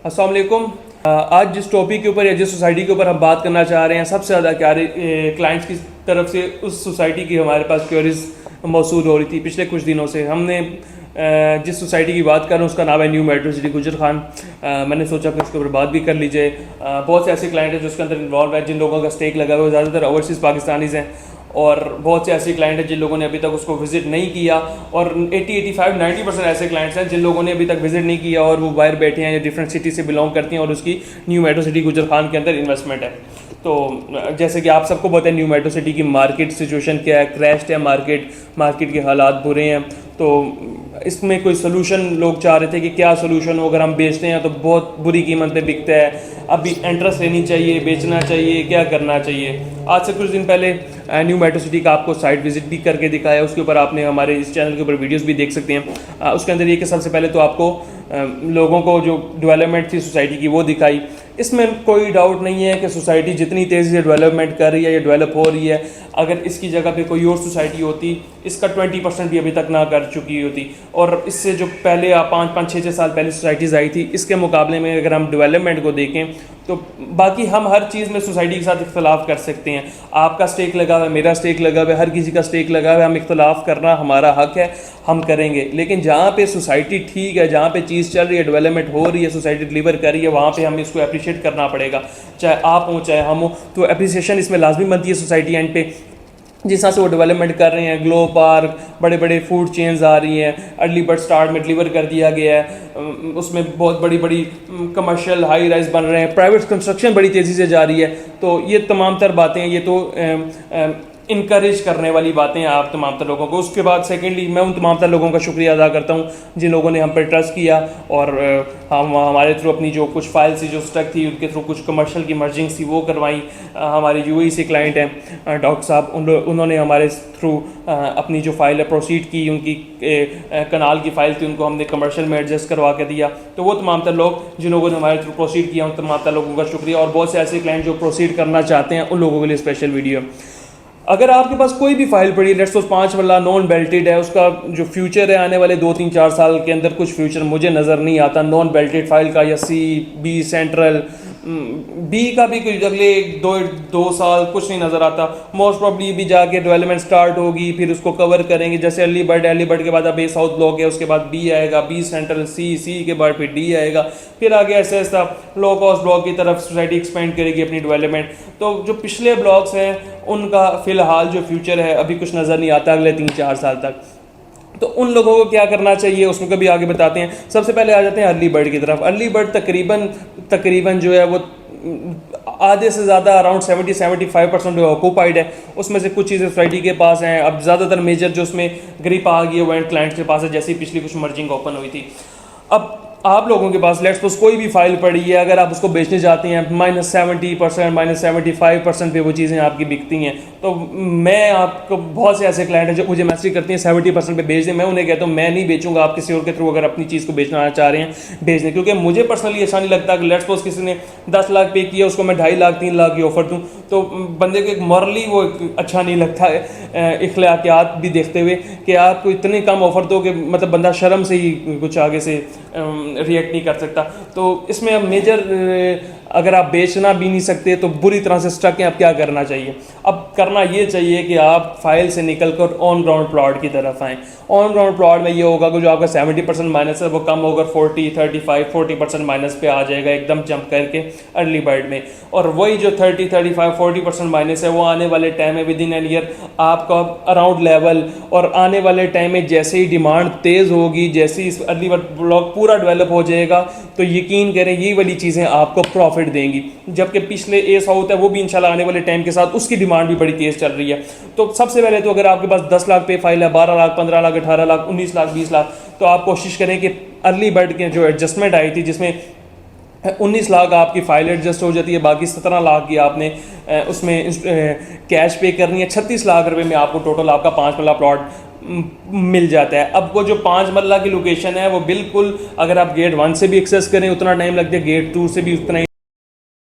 السلام علیکم۔ آج جس ٹاپک کے اوپر یا جس سوسائٹی کے اوپر ہم بات کرنا چاہ رہے ہیں، سب سے زیادہ کلائنٹس کی طرف سے اس سوسائٹی کی ہمارے پاس کیوریز موصول ہو رہی تھی پچھلے کچھ دنوں سے۔ ہم نے جس سوسائٹی کی بات کر رہے ہیں اس کا نام ہے نیو میٹرو سٹی گجر خان۔ میں نے سوچا کہ اس کے اوپر بات بھی کر لیجیے۔ بہت سے ایسے کلائنٹ ہیں جو اس کے اندر انوالو ہیں، جن لوگوں کا اسٹیک لگا ہوا ہے، زیادہ تر اوورسیز پاکستانیز ہیں، اور بہت سے ایسے کلائنٹ ہیں جن لوگوں نے ابھی تک اس کو وزٹ نہیں کیا، اور 80-85-90% ایسے کلائنٹس ہیں جن لوگوں نے ابھی تک وزٹ نہیں کیا اور وہ باہر بیٹھے ہیں یا ڈفرینٹ سٹی سے بلانگ کرتے ہیں، اور اس کی نیو میٹرو سٹی گجر خان کے اندر انویسٹمنٹ ہے۔ تو جیسے کہ آپ سب کو پتہ ہے نیو میٹرو سٹی کی مارکیٹ سچویشن کیا ہے، کریشڈ ہے مارکیٹ کے حالات برے ہیں۔ تو اس میں کوئی سلوشن لوگ چاہ رہے تھے کہ کیا سلوشن ہو، اگر ہم بیچتے ہیں تو بہت بری قیمت پہ بکتا ہے، ابھی انٹرسٹ لینی چاہیے، بیچنا چاہیے، کیا کرنا چاہیے۔ آج سے کچھ دن پہلے نیو میٹرو سٹی کا آپ کو سائٹ وزٹ بھی کر کے دکھایا، اس کے اوپر آپ نے ہمارے اس چینل کے اوپر ویڈیوز بھی دیکھ سکتے ہیں۔ اس کے اندر یہ کہ سب سے پہلے تو آپ کو لوگوں کو جو ڈیولپمنٹ تھی سوسائٹی کی وہ دکھائی۔ اس میں کوئی ڈاؤٹ نہیں ہے کہ سوسائٹی جتنی تیزی سے ڈیولپمنٹ کر رہی ہے یا ڈیولپ ہو رہی ہے، اگر اس کی جگہ پہ کوئی اور سوسائٹی ہوتی اس کا 20% بھی ابھی تک نہ کر چکی ہوتی، اور اس سے جو پہلے 5-6 سال پہلے سوسائٹیز آئی تھی، اس کے مقابلے میں اگر ہم ڈیولپمنٹ کو دیکھیں تو باقی ہم ہر چیز میں سوسائٹی کے ساتھ اختلاف کر سکتے ہیں۔ آپ کا اسٹیک لگا ہوا ہے، میرا اسٹیک لگا ہوا ہے، ہر کسی کا اسٹیک لگا ہوا ہے، ہم اختلاف کرنا ہمارا حق ہے، ہم کریں گے۔ لیکن جہاں پہ سوسائٹی ٹھیک ہے، جہاں پہ چیز چل رہی ہے، ڈیولپمنٹ ہو رہی ہے، سوسائٹی ڈلیور کر رہی ہے، وہاں پہ ہم اس کو اپریشیٹ کرنا پڑے گا، چاہے آپ ہوں چاہے ہم ہوں۔ تو اپریسیشن اس میں لازمی بنتی ہے سوسائٹی اینڈ پہ، جس طرح سے وہ ڈیولپمنٹ کر رہے ہیں۔ گلو پارک، بڑے بڑے فوڈ چینز آ رہی ہیں، ارلی برڈ اسٹارٹ میں ڈلیور کر دیا گیا ہے، اس میں بہت بڑی بڑی کمرشل ہائی رائز بن رہے ہیں، پرائیویٹ کنسٹرکشن بڑی تیزی سے جاری ہے۔ تو یہ تمام تر باتیں، یہ تو انکریج کرنے والی باتیں ہیں آپ تمام تر لوگوں کو۔ اس کے بعد سیکنڈلی میں ان تمام تر لوگوں کا شکریہ ادا کرتا ہوں جن لوگوں نے ہم پر ٹرسٹ کیا، اور ہمارے تھرو اپنی جو کچھ فائلس تھی جو اسٹک تھی ان کے تھرو کچھ کمرشل کی مرجنگس تھی وہ کروائیں۔ ہمارے UAE سے کلائنٹ ہیں ڈاکٹر صاحب، انہوں نے ہمارے تھرو اپنی جو فائل ہے پروسیڈ کی، ان کی کنال کی فائل تھی ان کو ہم نے کمرشل میں ایڈجسٹ کروا کے دیا۔ تو وہ تمام تر لوگ جن لوگوں نے ہمارے تھرو پروسیڈ کیا، ان تمام تر لوگوں کا شکریہ، اور بہت سے ایسے کلائنٹ جو پروسیڈ کرنا چاہتے ہیں ان لوگوں کے لیے اسپیشل ویڈیو۔ اگر آپ کے پاس کوئی بھی فائل پڑی ہے، لیٹس سپوز 5 والا نان بیلٹڈ ہے، اس کا جو فیوچر ہے آنے والے 2-3-4 سال کے اندر کچھ فیوچر مجھے نظر نہیں آتا نان بیلٹڈ فائل کا، یا B سینٹرل B کا بھی کچھ اگلے 2 سال کچھ نہیں نظر آتا۔ موسٹ پرابلی بھی جا کے ڈیولپمنٹ سٹارٹ ہوگی، پھر اس کو کور کریں گے، جیسے ارلی برڈ کے بعد اب ساؤتھ بلاک ہے، اس کے بعد B آئے گا، B سینٹرل، C کے بعد پھر D آئے گا، پھر آگے ایسے ایسا لو کاسٹ بلاک کی طرف سوسائٹی ایکسپینڈ کرے گی اپنی ڈیولپمنٹ۔ تو جو پچھلے بلاکس ہیں ان کا فی الحال جو فیوچر ہے ابھی کچھ نظر نہیں آتا اگلے 3-4 سال تک۔ تو ان لوگوں کو کیا کرنا چاہیے اس میں کبھی آگے بتاتے ہیں۔ سب سے پہلے آ جاتے ہیں ارلی برڈ کی طرف۔ ارلی برڈ تقریباً جو ہے وہ آدھے سے زیادہ اراؤنڈ 70-75% جو آکوپائڈ ہے، اس میں سے کچھ چیزیں سوسائٹی کے پاس ہیں۔ اب زیادہ تر میجر جو اس میں گریپ آ گئی ہے وہ اینڈ کلائنٹ کے پاس ہے، جیسے پچھلی کچھ مرجنگ اوپن ہوئی تھی۔ اب آپ لوگوں کے پاس لیٹس سپوز کوئی بھی فائل پڑی ہے، اگر آپ اس کو بیچنے جاتے ہیں -70% -75% پہ وہ چیزیں آپ کی بکتی ہیں، تو میں آپ کو بہت سے ایسے کلائنٹ ہیں جو مجھے میسج کرتے ہیں 70% پہ بیچ دیں، میں انہیں کہتا ہوں میں نہیں بیچوں گا، آپ کسی اور کے تھرو اگر اپنی چیز کو بیچنا چاہ رہے ہیں بیچ دیں، کیونکہ مجھے پرسنلی اچھا نہیں لگتا کہ لیٹس سپوز کسی نے 10 لاکھ پے کیا، اس کو میں 2.5 لاکھ 3 لاکھ کی آفر دوں، تو بندے کو ایک مورلی وہ اچھا نہیں لگتا ہے، اخلاقیات بھی دیکھتے ہوئے کہ آپ کو اتنے کم آفر دو کہ مطلب بندہ شرم سے ہی کچھ آگے سے ریئیکٹ نہیں کر سکتا۔ تو اس میں اب میجر اگر آپ بیچنا بھی نہیں سکتے تو بری طرح سے اسٹک ہیں، اب کیا کرنا چاہیے؟ اب کرنا یہ چاہیے کہ آپ فائل سے نکل کر آن گراؤنڈ پلاٹ کی طرف آئیں۔ آن گراؤنڈ پلاٹ میں یہ ہوگا کہ جو آپ کا 70% مائنس ہے وہ کم ہوگا، 40-35-40% مائنس پہ آ جائے گا ایک دم جمپ کر کے ارلی برڈ میں، اور وہی جو 30-35-40% مائنس ہے وہ آنے والے ٹائم میں ود ان این ایئر آپ کا اراؤنڈ لیول، اور آنے والے ٹائم میں جیسے ہی ڈیمانڈ تیز ہوگی، جیسے ہی ارلی برڈ بلاک پورا ڈیولپ ہو جائے گا، تو یقین کریں یہ والی چیزیں آپ کو پروفٹ دیں گی۔ جبکہ پچھلے ساؤتھ ہے وہ بھی انشاءاللہ آنے والے ٹائم کے ساتھ اس کی ڈیمانڈ بھی بڑی تیز چل رہی ہے۔ تو سب سے پہلے تو اگر آپ کے پاس 10 لاکھ پے فائل ہے، 12 لاکھ 15 لاکھ 18 لاکھ 19 لاکھ 20 لاکھ، تو آپ کوشش کریں کہ ارلی برڈ کے جو ایڈجسٹمنٹ آئی تھی جس میں 19 لاکھ آپ کی فائل ایڈجسٹ ہو جاتی ہے، باقی 17 لاکھ کی آپ نے اس میں کیش پے کرنی ہے، 36 لاکھ روپے میں آپ کو ٹوٹل آپ کا 5 مرلہ پلاٹ مل جاتا ہے۔ اب وہ جو 5 مرلہ کی لوکیشن ہے وہ بالکل اگر آپ گیٹ 1 سے بھی ایکسیس کریں اتنا ٹائم لگتا ہے، گیٹ 2 سے بھی اتنا ہی